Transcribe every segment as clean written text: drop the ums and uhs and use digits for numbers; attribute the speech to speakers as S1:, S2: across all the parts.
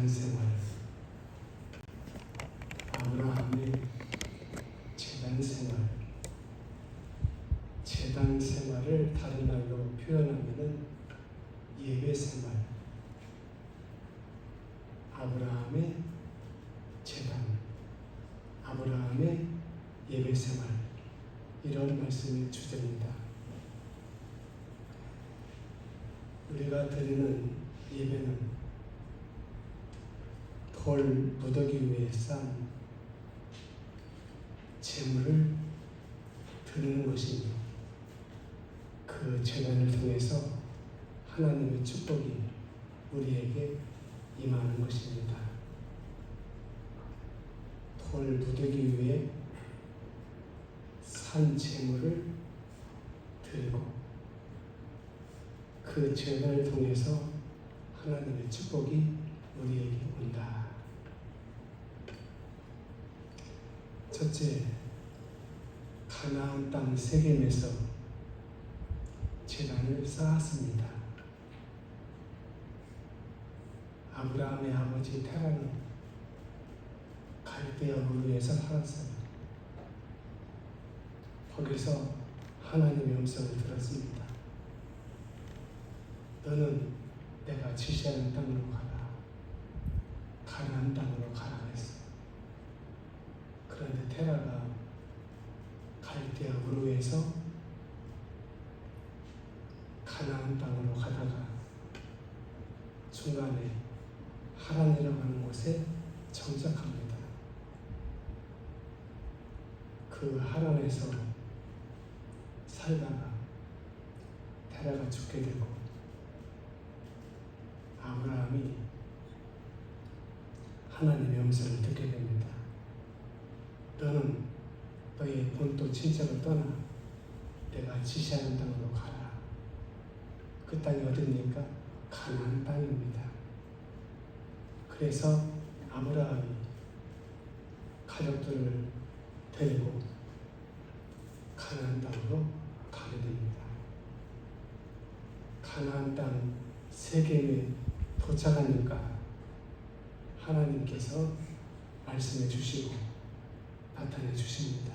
S1: 제단 생활, 아브라함의 제단 생활, 제단 생활을 다른 말로 표현하면은 예배 생활, 아브라함의 제단, 아브라함의 예배 생활, 이런 말씀이 주제입니다. 우리가 드리는 예배는 돌 무더기 위에 싼 제물을 드리는 것이며, 그 제단을 통해서 하나님의 축복이 우리에게 임하는 것입니다. 돌 무더기 위에 산 제물을 드리고, 그 제단을 통해서 하나님의 축복이 우리에게 온다. 첫째, 가나안 땅 세겜에서 제단을 쌓았습니다. 아브라함의 아버지 테라는 갈대아 우르에서 살았어요. 거기서 하나님의 음성을 들었습니다. 너는 내가 지시하는 땅으로 가라. 가나안 땅으로 가라 했어요. 그런데 테라가 갈대아 우르에서 가나안 땅으로 가다가 중간에 하란이라고 하는 곳에 정착합니다. 그 하란에서 살다가 테라가 죽게 되고, 아브라함이 하나님의 음성을 듣게 됩니다. 너는 너의 본토 친척을 떠나 내가 지시하는 땅으로 가라. 그 땅이 어디입니까? 가나안 땅입니다. 그래서 아브라함이 가족들을 데리고 가나안 땅으로 가게 됩니다. 가나안 땅 세겜에 도착하니까 하나님께서 말씀해 주시고 나타내 주십니다.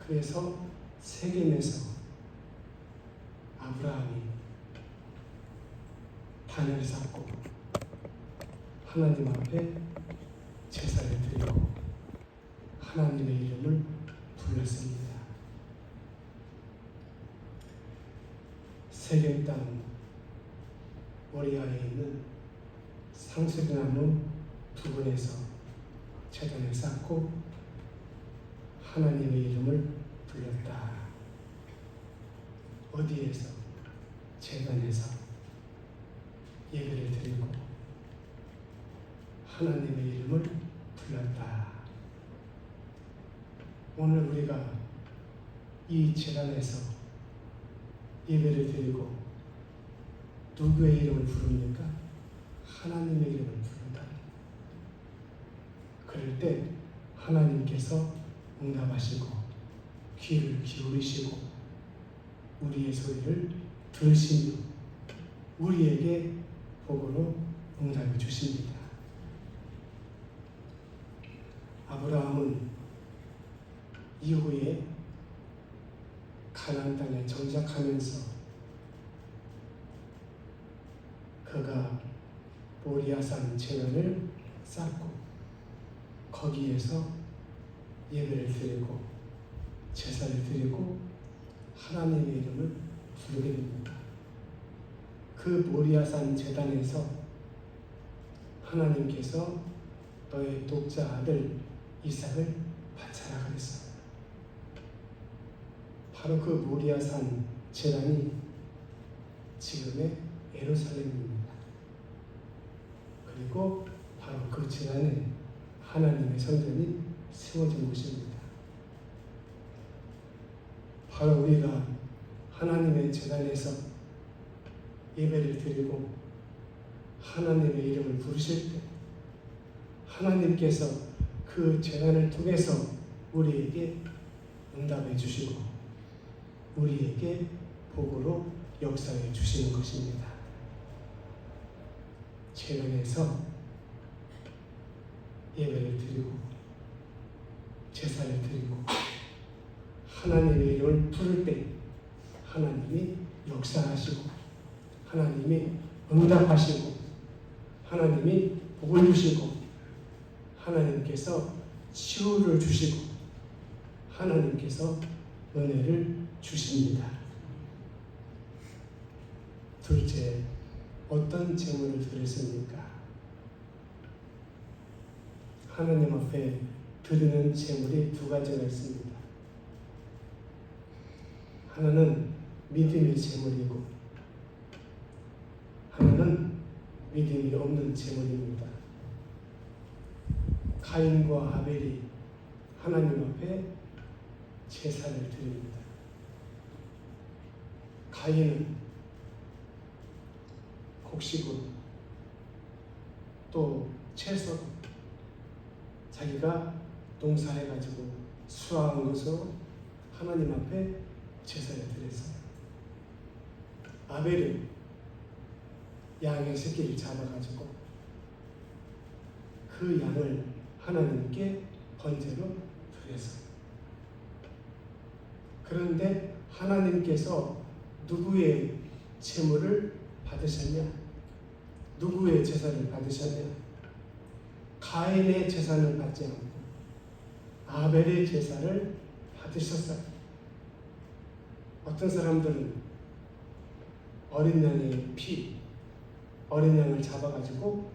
S1: 그래서 세겜에서 아브라함이 단을 쌓고 하나님 앞에 제사를 드리고 하나님의 이름을 불렀습니다. 세겜 땅 모리아에 있는 상수리나무 두 분에서 제단을 쌓고 하나님의 이름을 불렀다. 어디에서? 제단에서 예배를 드리고 하나님의 이름을 불렀다. 오늘 우리가 이 제단에서 예배를 드리고 누구의 이름을 부릅니까? 하나님의 이름을 부른다. 그럴 때 하나님께서 응답하시고 귀를 기울이시고 우리의 소리를 들으시며 우리에게 복으로 응답해 주십니다. 아브라함은 이후에 가나안 땅에 정착하면서 그가 모리아산 제단을 쌓고 거기에서 예배를 드리고 제사를 드리고 하나님의 이름을 부르게 됩니다. 그 모리아산 제단에서 하나님께서 너의 독자 아들 이삭을 바쳐라 그랬어요. 바로 그 모리아산 제단이 지금의 예루살렘입니다. 그리고 바로 그 제단에 하나님의 성전이 세워진 곳입니다. 바로 우리가 하나님의 제단에서 예배를 드리고 하나님의 이름을 부르실 때 하나님께서 그 제단을 통해서 우리에게 응답해 주시고 우리에게 복으로 역사해 주시는 것입니다. 재단에서 예배를 드리고 제사를 드리고 하나님의 이름을 부를 때 하나님이 역사하시고 하나님이 응답하시고 하나님이 복을 주시고 하나님께서 치유를 주시고 하나님께서 은혜를 주십니다. 둘째, 어떤 제물을 드렸습니까? 하나님 앞에 드리는 제물이 두 가지가 있습니다. 하나는 믿음의 제물이고 하나는 믿음이 없는 제물입니다. 가인과 아벨이 하나님 앞에 제사를 드립니다. 가인은 곡식으로 또 채소로 자기가 농사해가지고 수확한 것으로 하나님 앞에 제사를 드렸어요. 아벨은 양의 새끼를 잡아가지고 그 양을 하나님께 번제로 드렸어요. 그런데 하나님께서 누구의 제물을 받으셨냐? 누구의 제사를 받으셨냐? 가인의 제사를 받지 않고 아벨의 제사를 받으셨어요. 어떤 사람들은 어린 양의 피, 어린 양을 잡아가지고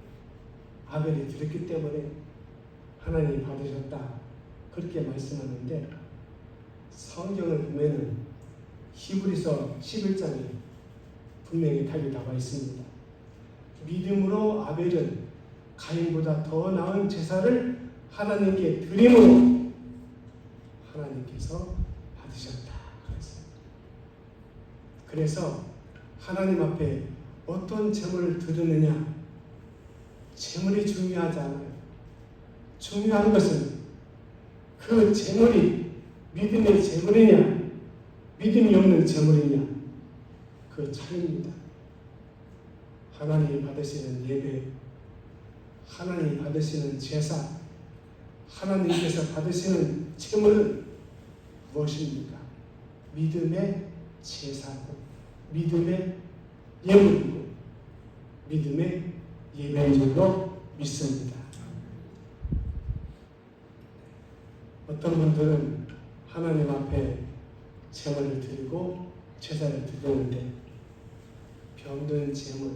S1: 아벨이 드렸기 때문에 하나님이 받으셨다, 그렇게 말씀하는데 성경을 보면은 히브리서 11장에 분명히 답이 나와 있습니다. 믿음으로 아벨은 가인보다 더 나은 제사를 하나님께 드림으로 하나님께서 받으셨다 그랬어요. 그래서 하나님 앞에 어떤 제물을 드리느냐, 제물이 중요하지 않아요. 중요한 것은 그 제물이 믿음의 제물이냐 믿음이 없는 제물이냐, 그 차이입니다. 하나님이 받으시는 예배, 하나님이 받으시는 제사, 하나님께서 받으시는 제물은 무엇입니까? 믿음의 제사고 믿음의 예물이고 믿음의 예배인 줄로 믿습니다. 어떤 분들은 하나님 앞에 제물을 드리고 제사를 드리는데 병든 제물,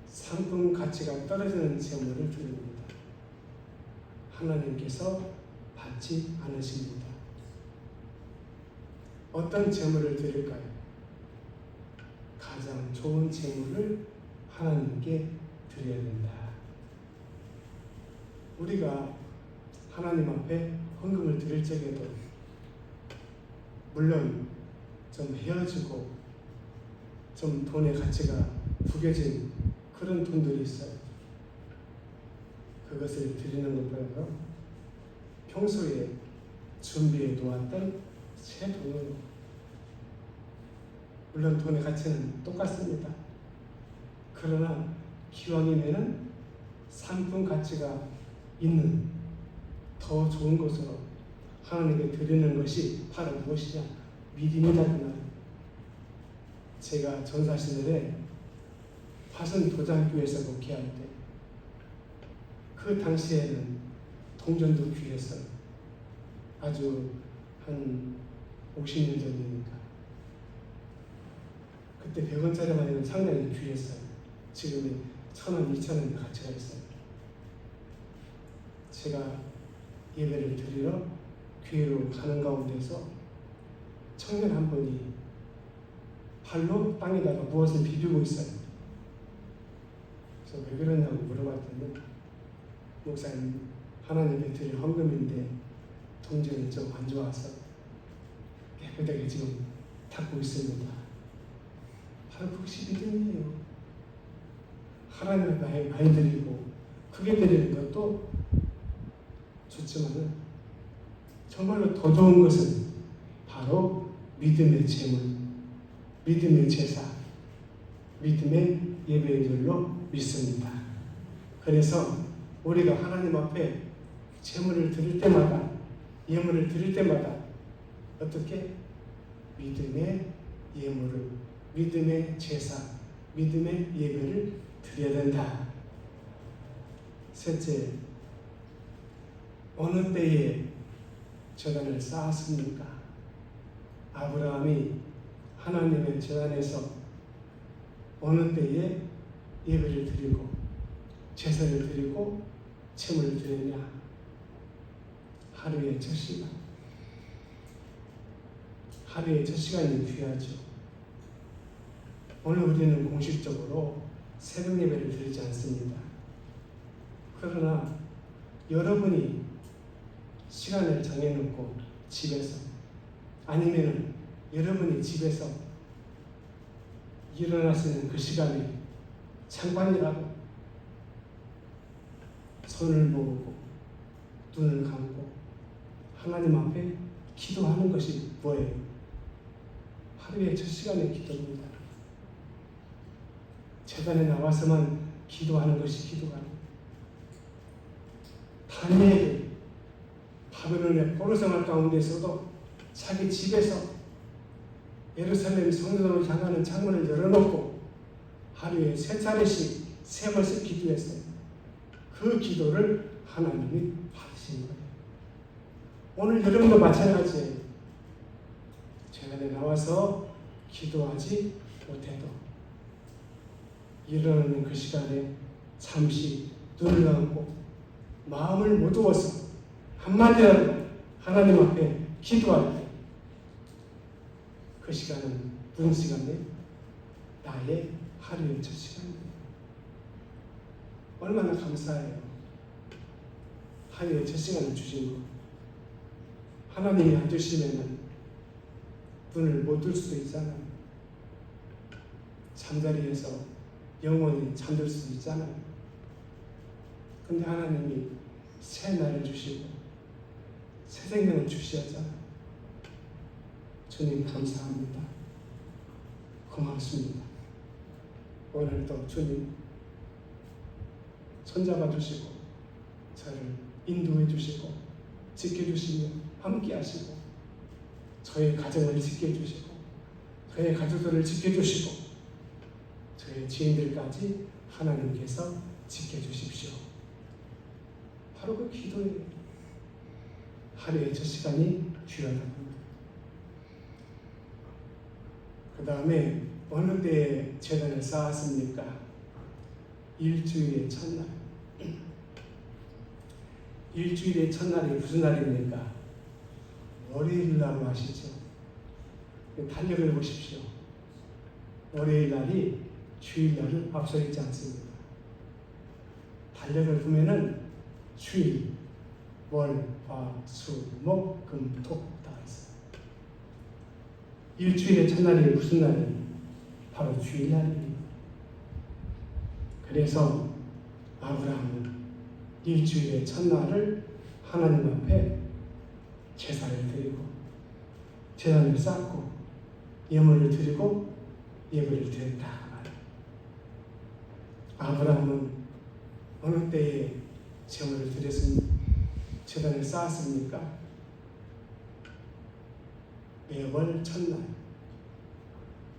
S1: 상품 가치가 떨어지는 제물을 드립니다. 하나님께서 받지 않으십니다. 어떤 제물을 드릴까요? 가장 좋은 제물을 하나님께 드려야 된다. 우리가 하나님 앞에 헌금을 드릴 적에도 물론 좀 헤어지고 좀 돈의 가치가 구겨진 그런 돈들이 있어요. 그것을 드리는 것보다도 평소에 준비해 놓았던 새 돈으로, 물론 돈의 가치는 똑같습니다. 그러나 기왕이면은 상품 가치가 있는 더 좋은 것으로 하나님께 드리는 것이 바로 무엇이냐? 믿음이다 그 말이에요. 제가 전사 시절에 화성 도장교회에서 목회할 때 그 당시에는 동전도 귀했어요. 아주 한 50년 전이니까. 그때 100원짜리만 상당히 귀했어요. 지금은 1,000원, 2,000원의 가치가 있어요. 제가 예배를 드리러 교회로 가는 가운데서 청년 한 분이 발로 땅에다가 무엇을 비비고 있어요. 그래서 왜 그러냐고 물어봤더니, 목사님, 하나님께 드릴 헌금인데 동전이 좀 안 좋아서 깨끗하게 지금 닦고 있습니다. 바로 그것이 믿음이에요. 하나님을 많이 드리고 크게 드리는 것도 좋지만은 정말로 더 좋은 것은 바로 믿음의 제물, 믿음의 제사, 믿음의 예배인 줄로 믿습니다. 그래서 우리가 하나님 앞에 제물을 드릴 때마다, 예물을 드릴 때마다 어떻게? 믿음의 예물을, 믿음의 제사, 믿음의 예배를 드려야 된다. 셋째, 어느 때에 제단을 쌓았습니까? 아브라함이 하나님의 제단에서 어느 때에 예배를 드리고 제사를 드리고 제물을 드렸냐? 하루의 첫 시간. 하루의 첫 시간이 귀하죠. 오늘 우리는 공식적으로 새벽 예배를 드리지 않습니다. 그러나 여러분이 시간을 정해놓고 집에서, 아니면은 여러분이 집에서 일어나시는 그 시간에 잠깐이라도 손을 모으고 눈을 감고 하나님 앞에 기도하는 것이 뭐예요? 하루의 첫 시간의 기도입니다. 제단에 나와서만 기도하는 것이 기도가 아닙니다. 다니엘이 바벨론의 포로생활 가운데서도 자기 집에서 예루살렘 성전으로 향하는 창문을 열어놓고 하루에 3차례씩 3번씩 기도했어요. 그 기도를 하나님이 받으신 거예요. 오늘 여러분도 마찬가지예요. 제단에 나와서 기도하지 못해도 일어나는 그 시간에 잠시 눈을 감고 마음을 모두어서 한마디라도 하나님 앞에 기도할 때 그 시간은 무슨 시간이에요? 나의 하루의 첫 시간입니다. 얼마나 감사해요. 하루의 첫 시간을 주신 거. 하나님이 안 주시면 눈을 못 뜰 수도 있잖아요. 잠자리에서 영원히 잠들 수도 있잖아요. 근데 하나님이 새 날을 주시고 새 생명을 주시었잖아요. 주님 감사합니다. 고맙습니다. 오늘도 주님 손잡아 주시고 저를 인도해 주시고 지켜주시며 함께 하시고 저의 가정을 지켜주시고 저의 가족들을 지켜주시고 저의 지인들까지 하나님께서 지켜주십시오. 바로 그 기도예요. 하루의 첫 시간이 귀하다. 그 다음에 어느 때에 제단을 쌓았습니까? 일주일의 첫날. 일주일의 첫날이 무슨 날입니까? 월요일 날로 아시죠? 달력을 보십시오. 월요일 날이 주일날을 앞서 있지 않습니다. 달력을 보면은 주일, 월, 화, 수, 목, 금, 토 다 있어요. 일주일의 첫날이 무슨 날이에요? 바로 주일날입니다. 그래서 아브라함은 일주일의 첫날을 하나님 앞에 제사를 드리고 제단을 쌓고 예물을 드리고 예배를 드렸다. 아브라함은 어느 때에 제물을 드렸습니까? 제단을 쌓았습니까? 매월 첫날.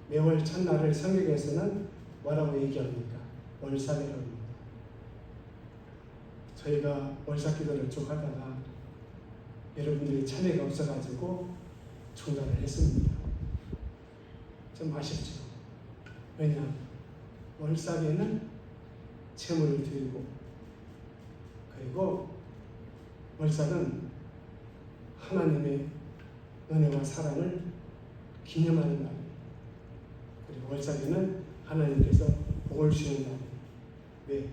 S1: 매월 첫날을 성경에서는 뭐라고 얘기합니까? 월삭이라고 합니다. 저희가 월삭기도를 쭉 하다가 여러분들이 참여가 없어가지고 중단을 했습니다. 좀 아쉽죠? 왜냐? 월삭에는 제물을 드리고 그리고 월삭은 하나님의 은혜와 사랑을 기념하는 날이에요. 그리고 월삭에는 하나님께서 복을 주시는 날이에요. 왜?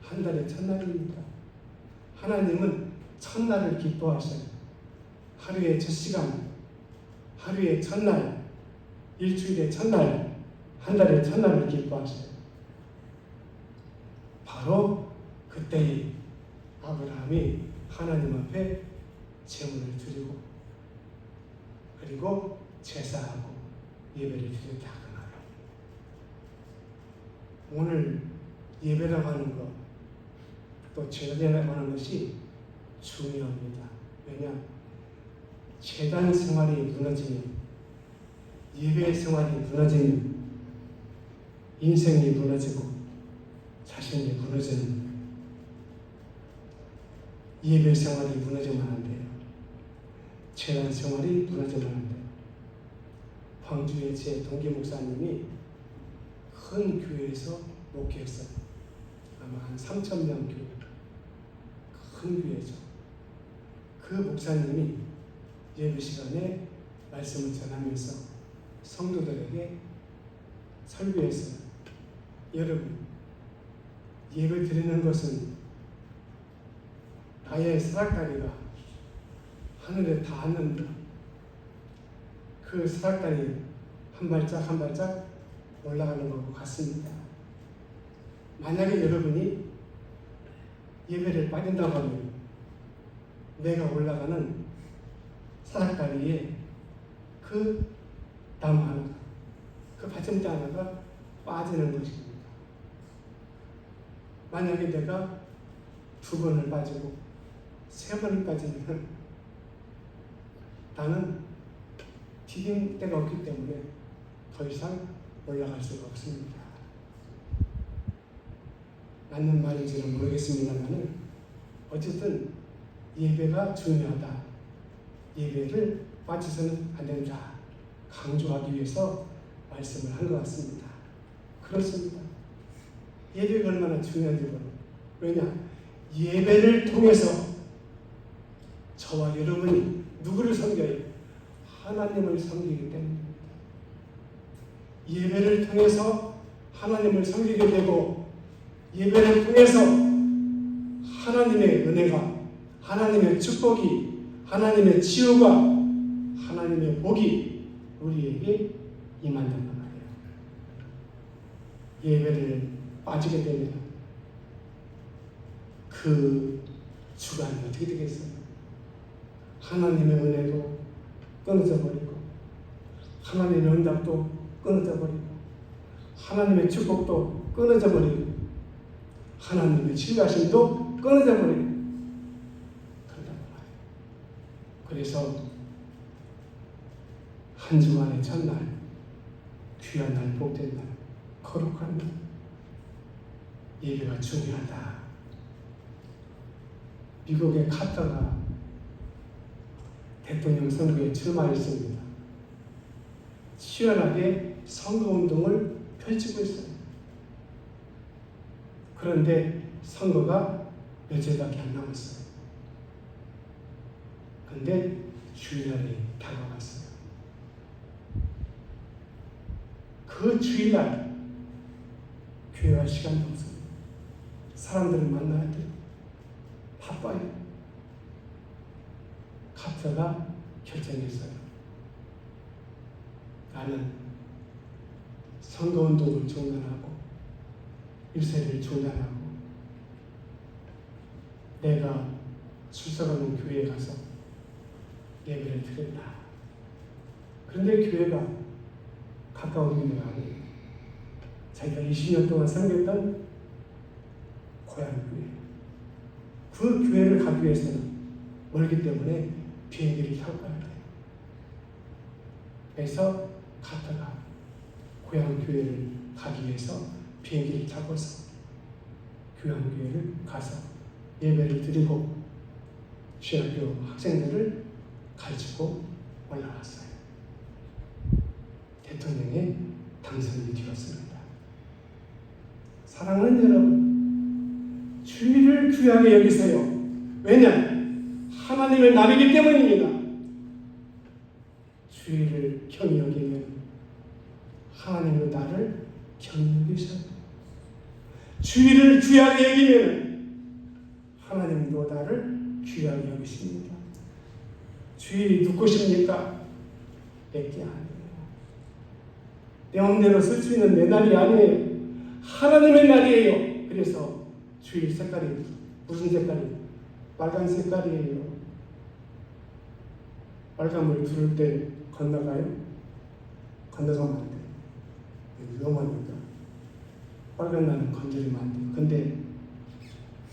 S1: 한 달의 첫날입니다. 하나님은 첫날을 기뻐하셔요. 하루의 첫 시간, 하루의 첫날, 일주일의 첫날, 한 달의 첫날을 기뻐하셔요. 바로 그때에 아브라함이 하나님 앞에 제물을 드리고 그리고 제사하고 예배를 드렸다. 그 말. 오늘 예배라고 하는 것, 또 제단이라고 하는 것이 중요합니다. 왜냐? 제단 생활이 무너지면, 예배 생활이 무너지면 인생이 무너지고 자신이 무너지는, 예배 생활이 무너지면 안 돼요. 제단 생활이 무너지면 안 돼요. 광주의 제 동기 목사님이 큰 교회에서 목회했어요. 아마 한 3,000명 교회, 큰 교회죠. 그 목사님이 예배 시간에 말씀을 전하면서 성도들에게 설교했어요. 여러분, 예배 드리는 것은 나의 사닥다리가 하늘에 닿았는데 그 사닥다리 한 발짝 한 발짝 올라가는 것과 같습니다. 만약에 여러분이 예배를 빠진다고 하면 내가 올라가는 사닥다리에 그 나무 하나가, 그 받침대 하나가 빠지는 것입니다. 만약에 내가 2번을 빠지고 3번을 빠지면 나는 디딤 데가 없기 때문에 더 이상 올라갈 수가 없습니다. 맞는 말인지는 모르겠습니다만 어쨌든 예배가 중요하다. 예배를 빠져서는 안 된다. 강조하기 위해서 말씀을 한 것 같습니다. 그렇습니다. 예배가 얼마나 중요한지 모르겠어요. 왜냐? 예배를 통해서 저와 여러분이 누구를 섬겨요? 하나님을 섬기기 때문입니다. 예배를 통해서 하나님을 섬기게 되고, 예배를 통해서 하나님의 은혜가, 하나님의 축복이, 하나님의 치유가, 하나님의 복이 우리에게 임한다는 말이에요. 예배를 빠지게 되면 그 주간이 어떻게 되겠어요? 하나님의 은혜도 끊어져 버리고, 하나님의 응답도 끊어져 버리고, 하나님의 축복도 끊어져 버리고, 하나님의 치유하심도 끊어져 버리고 그러단 말이에요. 그래서 한 주간의 첫날, 귀한 날, 복된 날, 거룩한 날, 예배가 중요하다. 미국의 카터가 대통령 선거에 출마했습니다. 치열하게 선거운동을 펼치고 있어요. 그런데 선거가 며칠밖에 안 남았어요. 그런데 주일날이 다가왔어요. 그 주일날 교회할 시간도 없습니다. 사람들을 만나야 돼요. 바빠요. 카터가 결정했어요. 나는 선거운동을 중단하고 유세를 중단하고 내가 출석하는 교회에 가서 예배를 드린다. 그런데 교회가 가까운 교회가 아니에요. 자기가 20년 동안 섬겼던 고향 교회. 그 교회를 가기 위해서는 멀기 때문에 비행기를 타고 가야 돼요. 그래서 카터가 고향 교회를 가기 위해서 비행기를 타고서 교향 교회를 가서 예배를 드리고 신학교 학생들을 가르치고 올라왔어요. 대통령의 당선이 되었습니다. 사랑하는 여러분, 주일을 귀하게 여기세요. 왜냐? 하나님의 날이기 때문입니다. 주일을 경히 여기면 하나님의 날을 경히 여기셔요. 주일을 귀하게 여기면 하나님도 나를 귀하게 여기십니다. 주일이 누구 것입니까? 내게 아니에요. 내 마음대로 쓸 수 있는 내 날이 아니에요. 하나님의 날이에요. 그래서 주일 색깔이 무슨 색깔이에요? 빨간 색깔이에요. 빨간물 두를 때 건너가요? 건너가면 안 돼요. 위험하니까. 빨간 날은 건드리면 안 돼요. 근데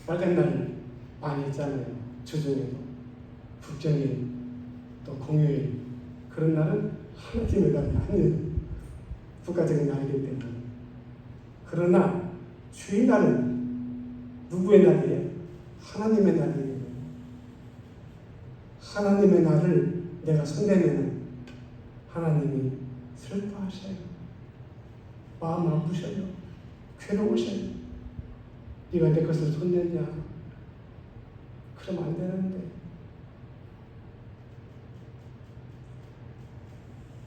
S1: 빨간 날 많이 있잖아요. 주중에도 국정일 또 공휴일 그런 날은 하나님의 날이 아니에요. 국가적인 날이기 때문에. 그러나 주일날은 누구의 날이에요? 하나님의 날이에요. 하나님의 날을 내가 손대면 하나님이 슬퍼하셔요. 마음 아프셔요. 괴로우셔요. 네가 내 것을 손댔냐? 그러면 안 되는데.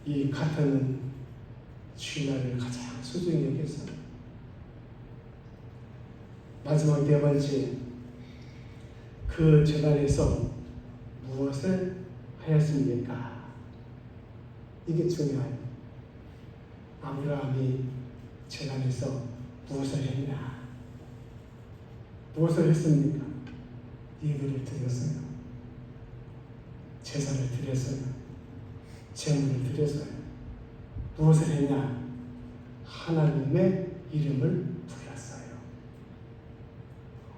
S1: 이 가타는 주일날을 가장 소중히 여겨서 마지막 네 번째, 그 재단에서 무엇을 하였습니까? 이게 중요해요. 아브라함이 재단에서 무엇을 했냐? 무엇을 했습니까? 예배를 드렸어요. 제사를 드렸어요. 제물을 드렸어요. 무엇을 했냐? 하나님의 이름을 불렀어요.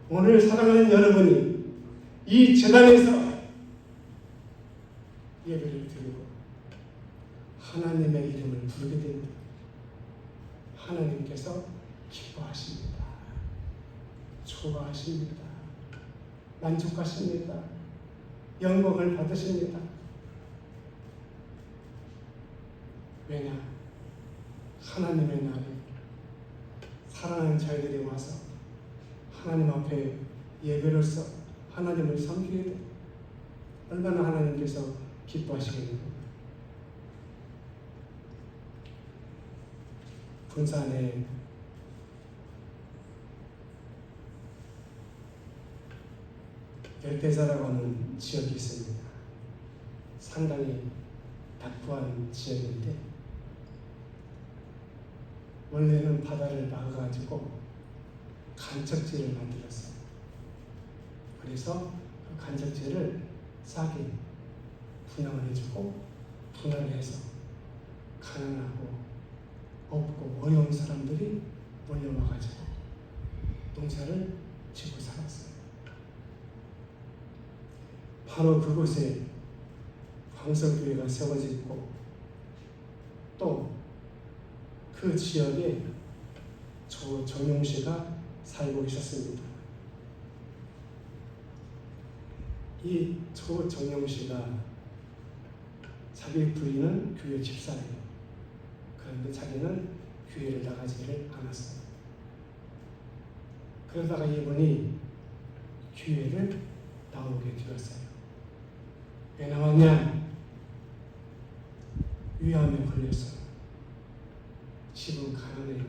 S1: 오늘 사랑하는 여러분이 이 제단에서 예배를 드리고 하나님의 이름을 부르게 됩니다. 하나님께서 기뻐하십니다. 좋아하십니다. 만족하십니다. 영광을 받으십니다. 왜냐? 하나님의 날에 사랑하는 자들이 와서 하나님 앞에 예배로서 하나님을 섬기게 돼. 얼마나 하나님께서 기뻐하시겠는가. 군산에 열대사라고 하는 지역이 있습니다. 상당히 낙후한 지역인데 원래는 바다를 막아가지고 간척지를 만들었어요. 그래서 그 간척지를 싸게 분양을 해주고 분할을 해서 가난하고 없고 어려운 사람들이 몰려와가지고 농사를 짓고 살았어요. 바로 그곳에 광석교회가 세워지고 또 그 지역에 조정용 씨가 살고 있었습니다. 이 조정용 씨가 자기 부인은 교회 집사예요. 그런데 자기는 교회를 나가지를 않았어요. 그러다가 이분이 교회를 나오게 되었어요. 왜 나왔냐? 위암에 걸렸어요. 집은 가난해요.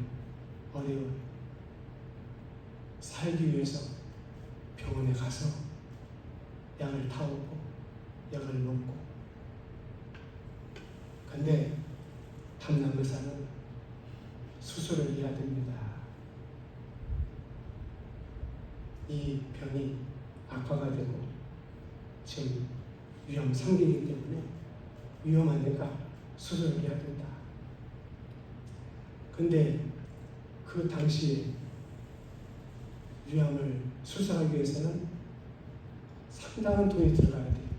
S1: 어려워요. 살기 위해서 병원에 가서 약을 타오고 약을 먹고. 근데 담당 의사는 수술을 해야 됩니다. 이 병이 악화가 되고 지금 위험 3기이기 때문에 위험하니까 수술을 해야 된다. 근데 그 당시에 위암을 수술하기 위해서는 상당한 돈이 들어가야 돼요.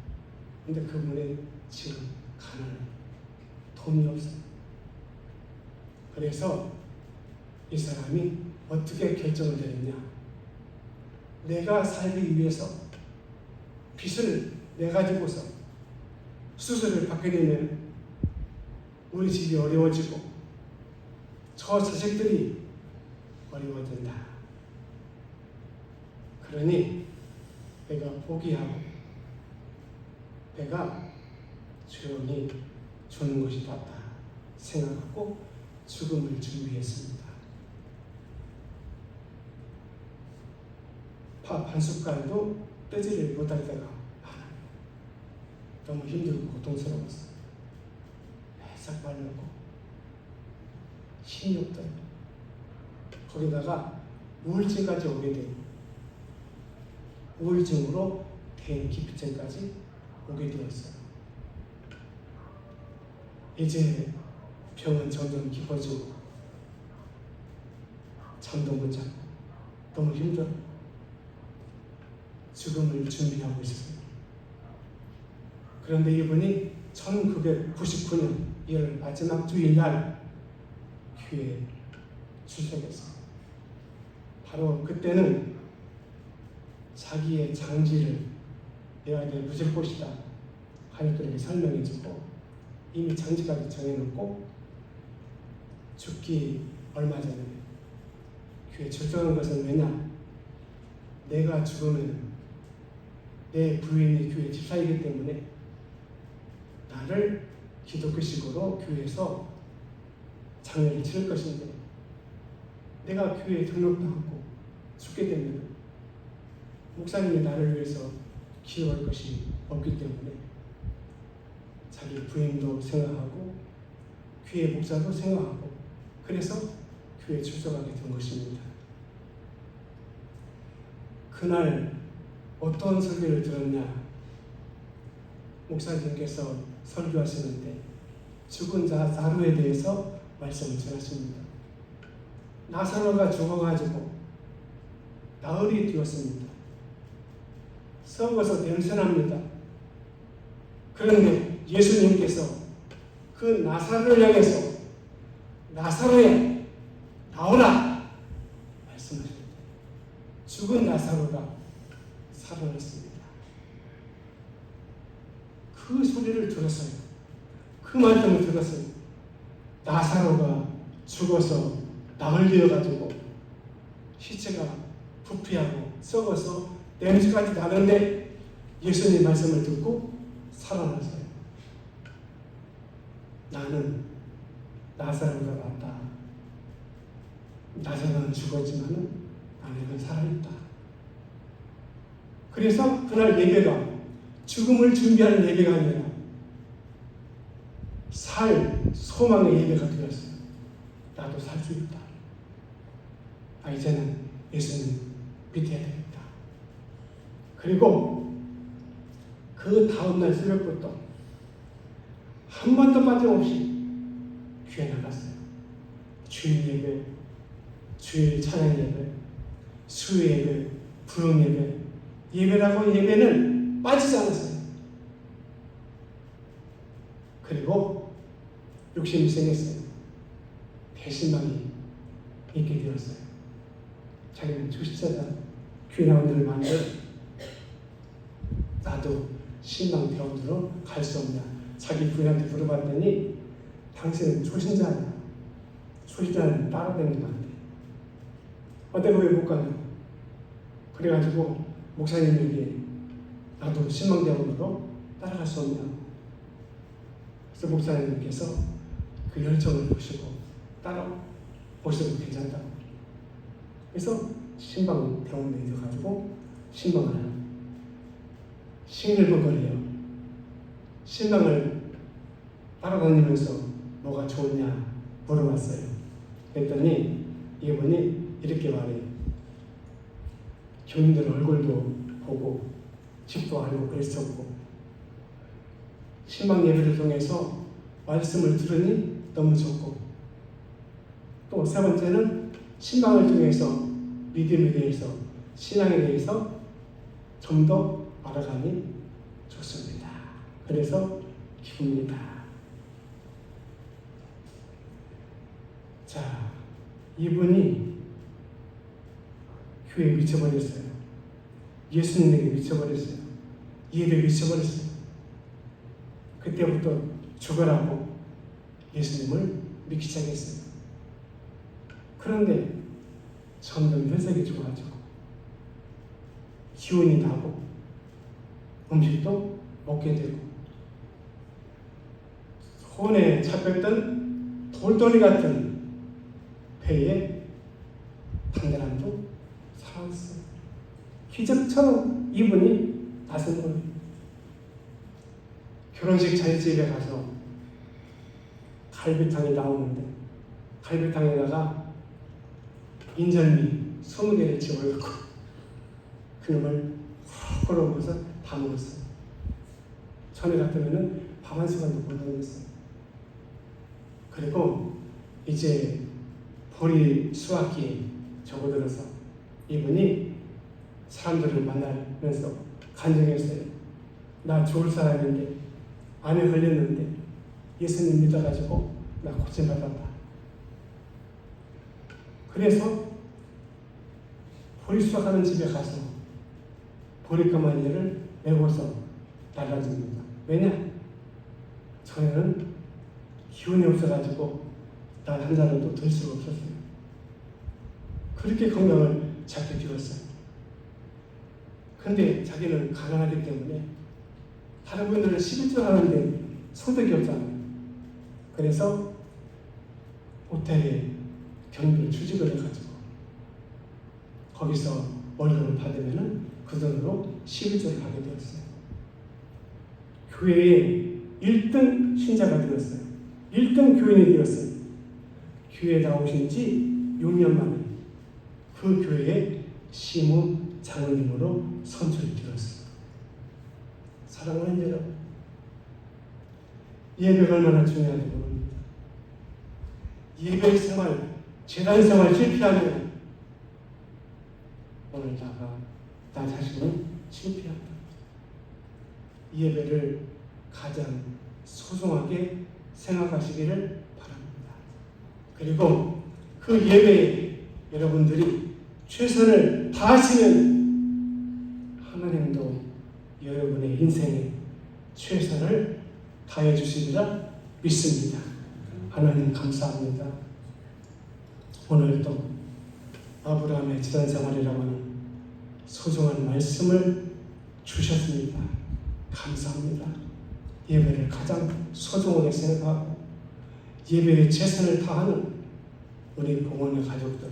S1: 근데 그분의 지금 가난해요. 돈이 없어요. 그래서 이 사람이 어떻게 결정을 내렸냐? 내가 살기 위해서 빚을 내가지고서 수술을 받게 되면 우리 집이 어려워지고 저 자식들이 어려워진다. 그러니 내가 포기하고 내가 조용히 주는 것이 낫다 생각하고 죽음을 준비했습니다. 밥 한 숟갈도 떼지를 못할 때가 많아요. 너무 힘들고 고통스러웠어요. 싹 말랐고 힘이 없더라고요. 거기다가 우울증까지 오게 돼요. 우울증으로 대인기피증까지 오게 되었어요. 이제 병은 점점 깊어지고 잠도 못 자고 너무 힘들어. 죽음을 준비하고 있었어요. 그런데 이분이 1999년 1월 마지막 주일날 교회에 출석했어요. 바로 그때는 자기의 장지를 내가 내 묻을 곳이다 가족들에게 설명해주고 이미 장지까지 정해놓고 죽기 얼마 전에 교회에 출석한 것은 왜냐? 내가 죽으면 내 부인이 교회 집사이기 때문에 나를 기독교식으로 교회에서 장례를 치를 것인데 내가 교회에 등록도 하고 죽게 되면 목사님이 나를 위해서 기도할 것이 없기 때문에 자기 부인도 생각하고 교회 목사도 생각하고 그래서 교회에 출석하게 된 것입니다. 그날 어떤 설교를 들었냐? 목사님께서 설교하시는데 죽은 자 나루에 대해서 말씀을 전하십니다. 나사로가 죽어가지고 나흘이 되었습니다. 썩어서 냄새납니다. 그런데 예수님께서 그 나사로를 향해서 나사로야 나오라 말씀하셨다. 죽은 나사로가 살아났습니다. 그 소리를 들었어요. 그 말씀을 들었어요. 나사로가 죽어서 나흘 되어가지고 시체가 부패하고 썩어서 냄새까지 나는데 예수님 말씀을 듣고 살아났어요. 나는 나사로가 왔다. 나사로는 죽었지만 나는 살아있다. 그래서 그날 예배가 죽음을 준비하는 예배가 아니라 살, 소망의 예배가 되었어요. 나도 살 수 있다. 이제는 예수님 믿어야 되겠다. 그리고 그 다음날 새벽부터 한 번도 빠짐없이 교회 나갔어요. 주일 예배, 주일 찬양 예배, 수요 예배, 부흥 예배, 예배라고 예배는 빠지지 않았어요. 그리고 욕심이 생겼어요. 배신망이 있게 되었어요. 자기는 초신자다. 교회 나온들을 만들 나도 신망 대원으로 갈 수 없냐. 자기 부인한테 물어봤더니 당신은 초신자냐. 초신자는 따라다니면 안 돼. 내가 왜 못 가냐. 그래가지고 목사님에게 나도 신망 대원으로 따라갈 수 없냐. 그래서 목사님께서 그 열정을 보시고 따라오셔도 괜찮다고. 그래서 신방 대원에 되어가지고 신방을 해요. 싱글벙글해요. 신방을 따라다니면서 뭐가 좋으냐 물어봤어요. 그랬더니 이분이 이렇게 말해요. 교인들 얼굴도 보고 집도 알고 그랬었고 신방 예배를 통해서 말씀을 들으니 너무 좋고 또 세 번째는 신방을 통해서 믿음에 대해서 신앙에 대해서 좀 더 알아가니 좋습니다. 그래서 기쁩니다. 자, 이분이 교회에 미쳐버렸어요. 예수님에게 미쳐버렸어요. 예배에 미쳐버렸어요. 그때부터 죽어라고 예수님을 믿기 시작했어요. 그런데 점점 혈색이 좋아지고 기운이 나고 음식도 먹게 되고 손에 잡혔던 돌덩이 같은 배에 단단함도 사라졌어요. 기적처럼 이분이 나선 거예요. 결혼식 잔치집에 가서 갈비탕이 나오는데 갈비탕에다가 인절미 20개를 집어넣고 그놈을 훅 걸어오면서 다 먹었어요. 전에 같으면 밥 한 숟갈도 못 먹었어요. 그리고 이제 보리 수확기 접어들어서 이분이 사람들을 만나면서 간증했어요. 나 죽을 사람인데 암에 걸렸는데 예수님 믿어가지고 나 고침받았다. 그래서 보리 수확하는 집에 가서 보리가마니를 메고서 달라줍니다. 왜냐? 저희는 기운이 없어가지고 단 한 잔도 들 수가 없었어요. 그렇게 건강을 잡게 되었어요. 근데 자기는 가난하기 때문에 다른 분들은 11조 하는데 소득이 없잖아요. 그래서 호텔에 경비를 취직을 해가지고 거기서 월급을 받으면 그 돈으로 11조를 하게 되었어요. 교회에 1등 신자가 되었어요. 1등 교인이 되었어요. 교회에 나오신 지 6년 만에 그 교회에 시무 장로님으로 선출되었어요. 사랑하는 여러분, 예배가 얼마나 중요한지 모릅니다. 예배 생활, 재단 생활 실패하면 오늘 나 자신은 실패한다. 예배를 가장 소중하게 생각하시기를 바랍니다. 그리고 그 예배에 여러분들이 최선을 다하시면 하나님도 여러분의 인생에 최선을 다해 주시리라 믿습니다. 하나님 감사합니다. 오늘도 아브라함의 지단생활이라고 하는 소중한 말씀을 주셨습니다. 감사합니다. 예배를 가장 소중하게 생각하고 예배에 최선을 다하는 우리 봉헌의 가족들,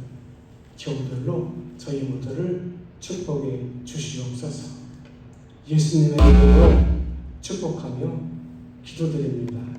S1: 교우들로 저희 모두를 축복해 주시옵소서. 예수님의 이름으로 축복하며 기도드립니다.